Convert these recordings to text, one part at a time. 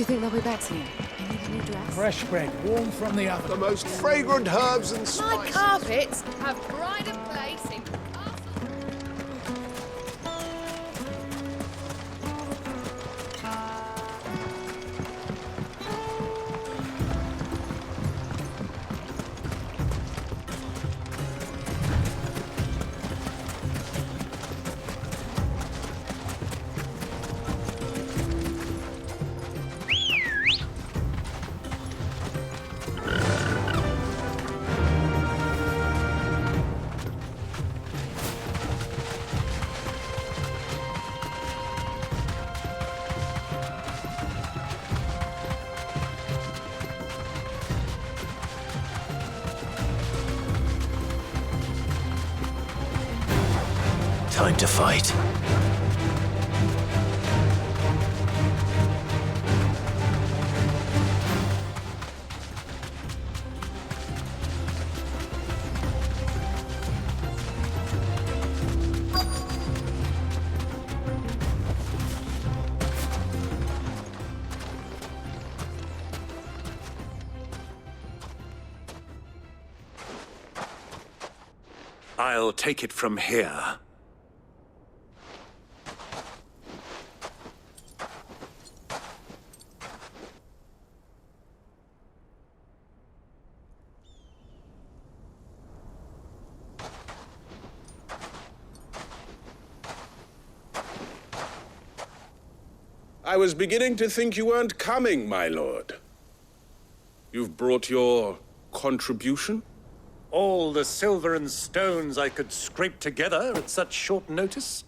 you think they'll be back soon? You need a new dress? Fresh bread, warm from the oven. The most fragrant herbs and spices. My carpets have pride of place in castle. Time to fight. I'll take it from here. I was beginning to think you weren't coming, my lord. You've brought your contribution? All the silver and stones I could scrape together at such short notice?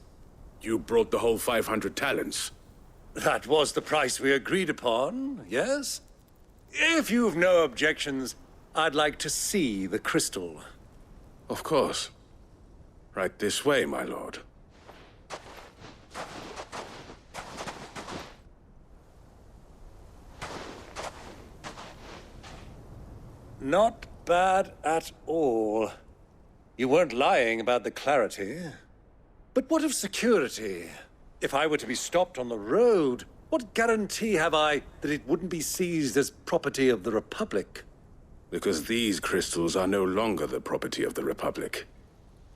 You brought the whole 500 talents. That was the price we agreed upon, yes? If you've no objections, I'd like to see the crystal. Of course. Right this way, my lord. Not bad at all. You weren't lying about the clarity. But what of security? If I were to be stopped on the road, what guarantee have I that it wouldn't be seized as property of the Republic? Because these crystals are no longer the property of the Republic.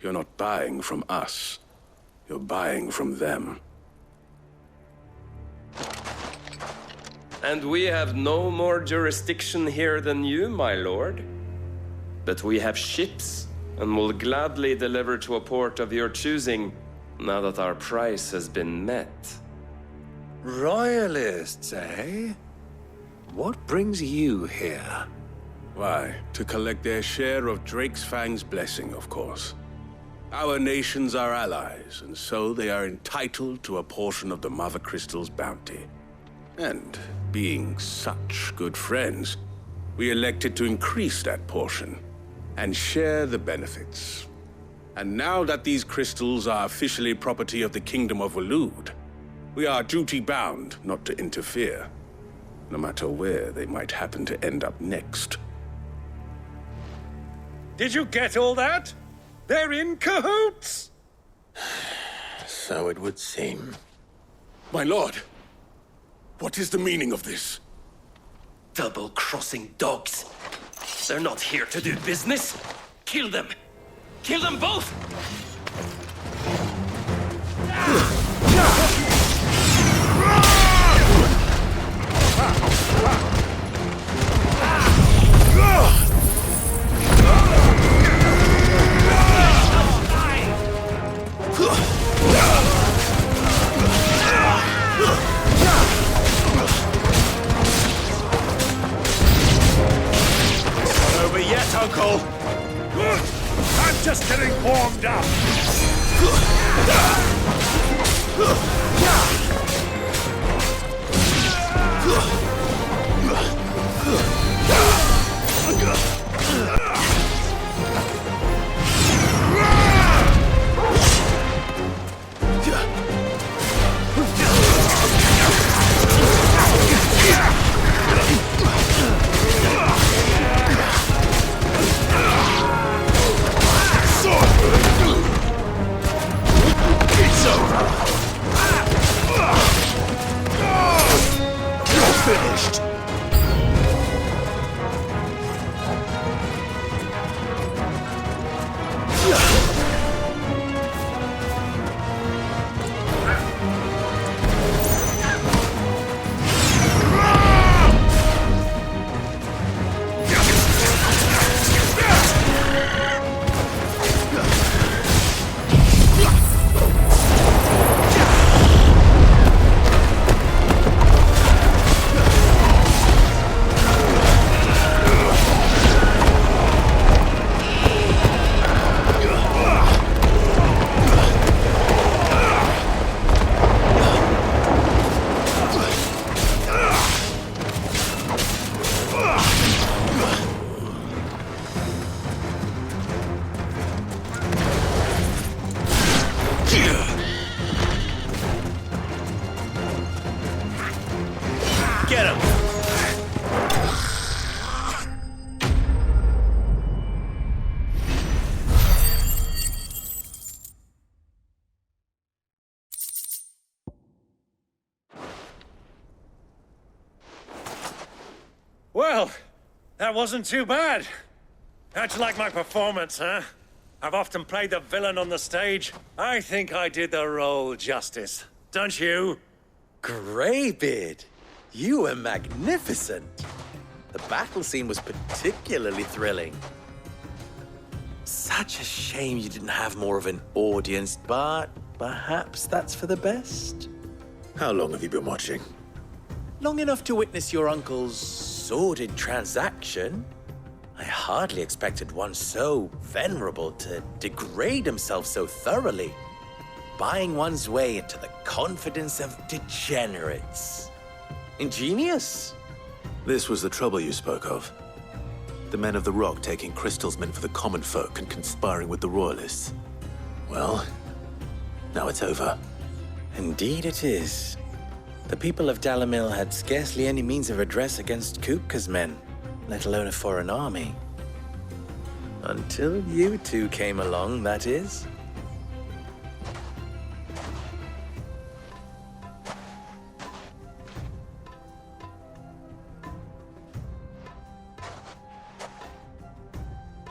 You're not buying from us. You're buying from them. And we have no more jurisdiction here than you, my lord. But we have ships, and will gladly deliver to a port of your choosing, now that our price has been met. Royalists, eh? What brings you here? Why, to collect their share of Drake's Fang's blessing, of course. Our nations are allies, and so they are entitled to a portion of the Mother Crystal's bounty. And, being such good friends, we elected to increase that portion and share the benefits. And now that these crystals are officially property of the Kingdom of Waloed, we are duty-bound not to interfere, no matter where they might happen to end up next. Did you get all that? They're in cahoots! So it would seem. My lord, what is the meaning of this? Double-crossing dogs. They're not here to do business. Kill them. Kill them both! Over yet, Uncle! I'm just getting warmed up! It's over! finished. Get him! Well, that wasn't too bad. How'd you like my performance, huh? I've often played the villain on the stage. I think I did the role justice. Don't you? Greybeard, you were magnificent. The battle scene was particularly thrilling. Such a shame you didn't have more of an audience, but perhaps that's for the best. How long have you been watching? Long enough to witness your uncle's sordid transaction. I hardly expected one so venerable to degrade himself so thoroughly, buying one's way into the confidence of degenerates. Ingenious. This was the trouble you spoke of. The men of the Rock taking crystals meant for the common folk and conspiring with the Royalists. Well, now it's over. Indeed it is. The people of Dalamil had scarcely any means of redress against Kupka's men, let alone a foreign army. Until you two came along, that is.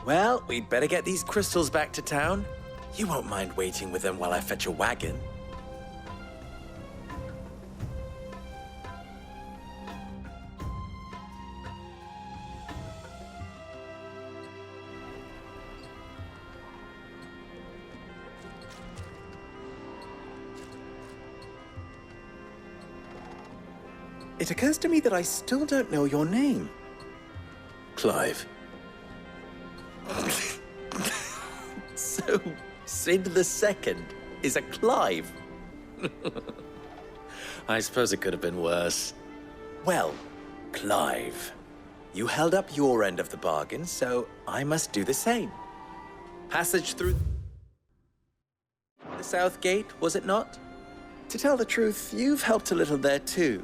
Well, we'd better get these crystals back to town. You won't mind waiting with them while I fetch a wagon. It occurs to me that I still don't know your name. Clive. So, Sid the Second is a Clive? I suppose it could have been worse. Well, Clive, you held up your end of the bargain, so I must do the same. Passage through the South Gate, was it not? To tell the truth, you've helped a little there too.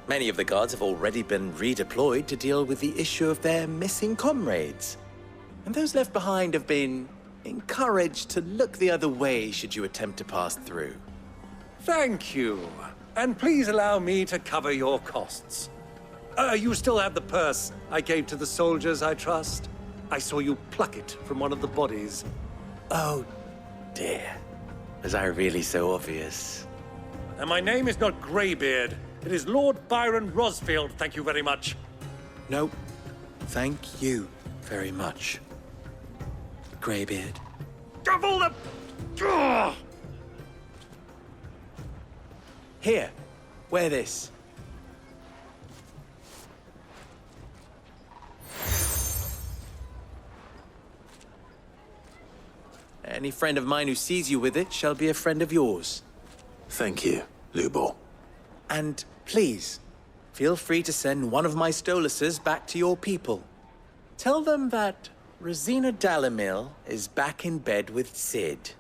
Many of the guards have already been redeployed to deal with the issue of their missing comrades. And those left behind have been encouraged to look the other way should you attempt to pass through. Thank you. And please allow me to cover your costs. You still have the purse I gave to the soldiers, I trust? I saw you pluck it from one of the bodies. Oh, dear. Was I really so obvious? And my name is not Greybeard. It is Lord Byron Rosfield, thank you very much. No, thank you very much, Greybeard. Double the... Ugh! Here, wear this. Any friend of mine who sees you with it shall be a friend of yours. Thank you, Lubor. And please, feel free to send one of my Stoluses back to your people. Tell them that Rosina Dalamil is back in bed with Sid.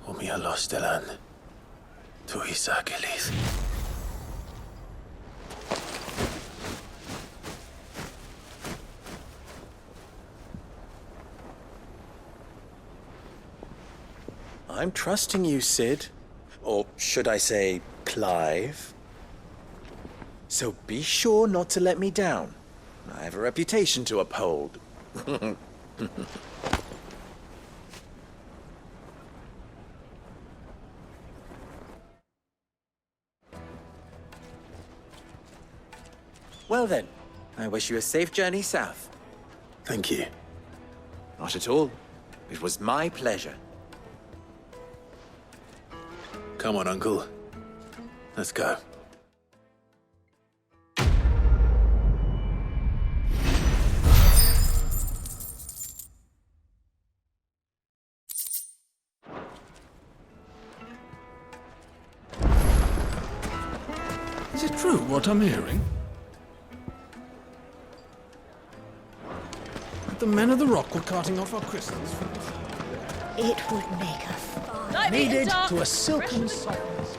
Umia lostelan. Tu isakelis. I'm trusting you, Sid. Or should I say, Clive? So be sure not to let me down. I have a reputation to uphold. Well then, I wish you a safe journey south. Thank you. Not at all. It was my pleasure. Come on, Uncle. Let's go. Is it true what I'm hearing? That the men of the rock were carting off our crystals? It would make a fine. Light Kneaded and dark. to a silken softness.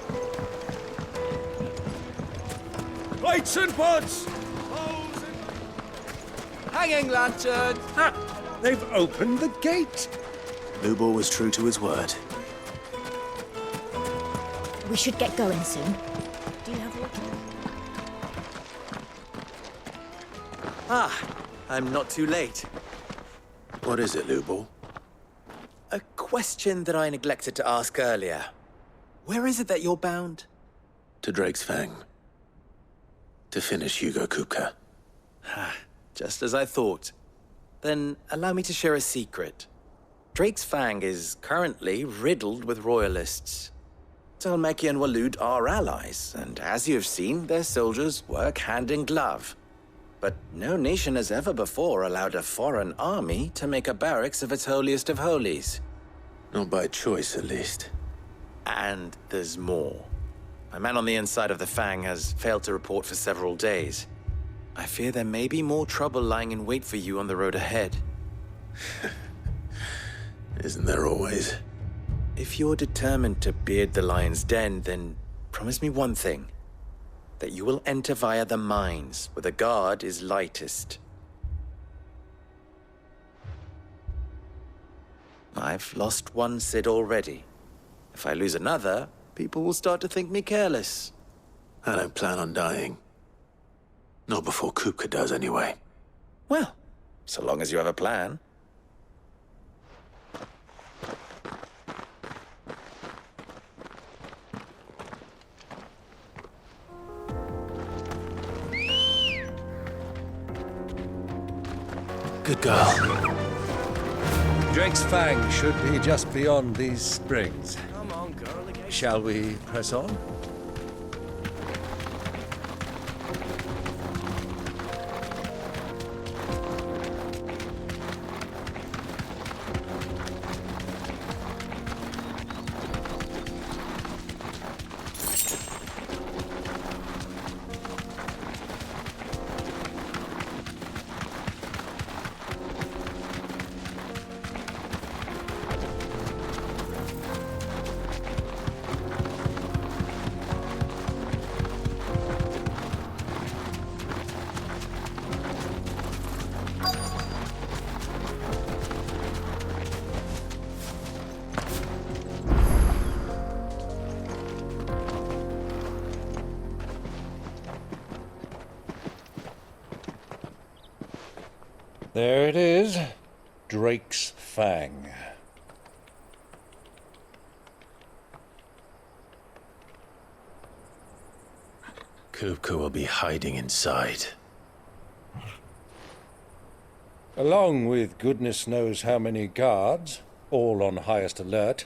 Lights and pods! Hanging lantern! They've opened the gate! Lubor was true to his word. We should get going soon. Do you have water? Ah, I'm not too late. What is it, Lubor? A question that I neglected to ask earlier. Where is it that you're bound? To Drake's Fang. To finish Hugo Kupka. Just as I thought. Then allow me to share a secret. Drake's Fang is currently riddled with royalists. Talmeki and Walud are allies, and as you have seen, their soldiers work hand in glove. But no nation has ever before allowed a foreign army to make a barracks of its holiest of holies. Not by choice, at least. And there's more. A man on the inside of the Fang has failed to report for several days. I fear there may be more trouble lying in wait for you on the road ahead. Isn't there always? If you're determined to beard the lion's den, then promise me one thing. That you will enter via the mines, where the guard is lightest. I've lost one Sid already. If I lose another, people will start to think me careless. I don't plan on dying. Not before Kupka does, anyway. Well, so long as you have a plan. Good girl. Drake's Fang should be just beyond these springs. Come on, girl, again. Shall we press on? There it is. Drake's Fang. Kupka will be hiding inside. Along with goodness knows how many guards, all on highest alert.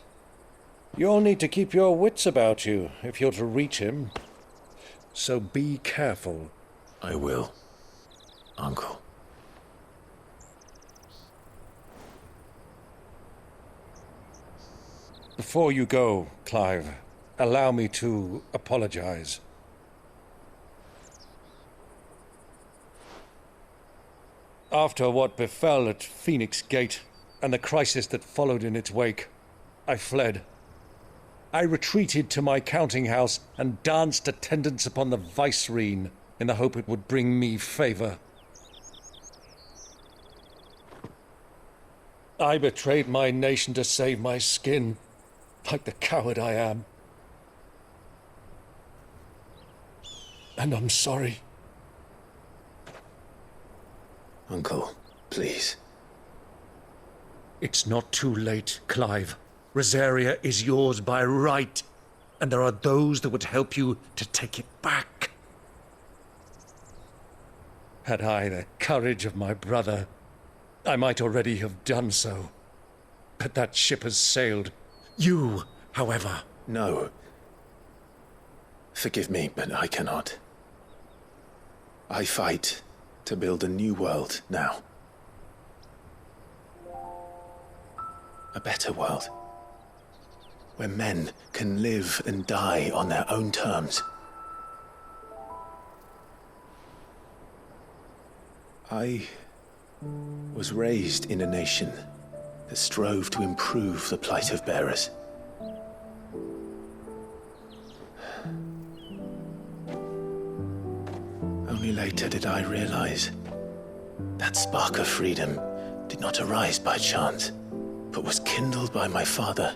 You'll need to keep your wits about you if you're to reach him. So be careful. I will, Uncle. Before you go, Clive, allow me to apologize. After what befell at Phoenix Gate and the crisis that followed in its wake, I fled. I retreated to my counting house and danced attendance upon the vicereine in the hope it would bring me favor. I betrayed my nation to save my skin. like the coward I am. And I'm sorry. Uncle, please. It's not too late, Clive. Rosaria is yours by right, and there are those that would help you to take it back. Had I the courage of my brother, I might already have done so. But that ship has sailed. You, however... No. Forgive me, but I cannot. I fight to build a new world now. A better world. Where men can live and die on their own terms. I was raised in a nation that strove to improve the plight of bearers. Only later did I realize that spark of freedom did not arise by chance, but was kindled by my father.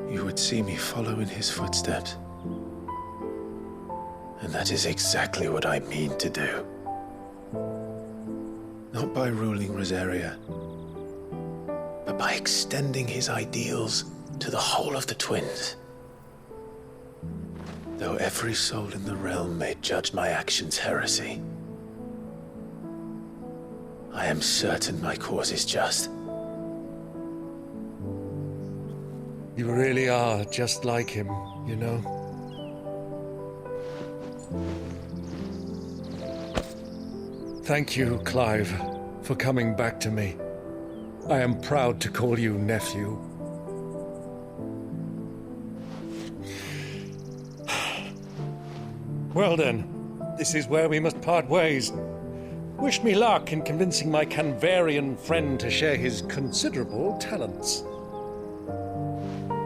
You would see me follow in his footsteps. And that is exactly what I mean to do. Not by ruling Rosaria, but by extending his ideals to the whole of the twins. Though every soul in the realm may judge my actions heresy, I am certain my cause is just. You really are just like him, you know? Thank you, Clive, for coming back to me. I am proud to call you nephew. Well then, this is where we must part ways. Wish me luck in convincing my Canvarian friend to share his considerable talents.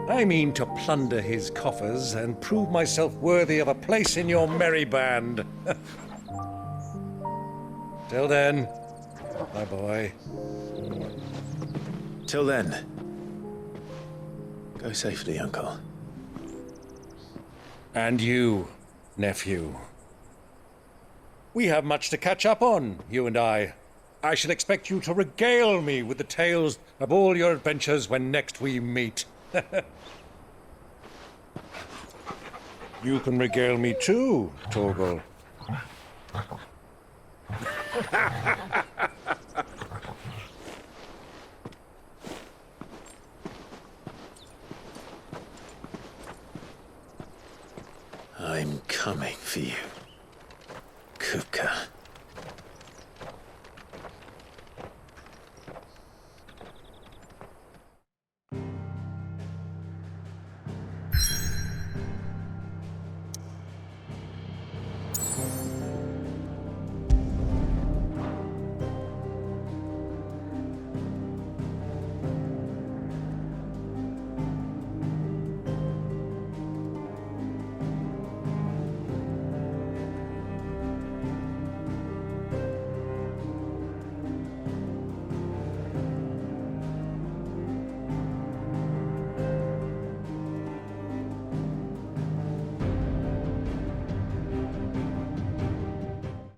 I mean to plunder his coffers and prove myself worthy of a place in your merry band. Till then, my boy. Till then, go safely, Uncle. And you, nephew. We have much to catch up on, you and I. I shall expect you to regale me with the tales of all your adventures when next we meet. You can regale me too, Torgal. I'm coming for you, Kuka.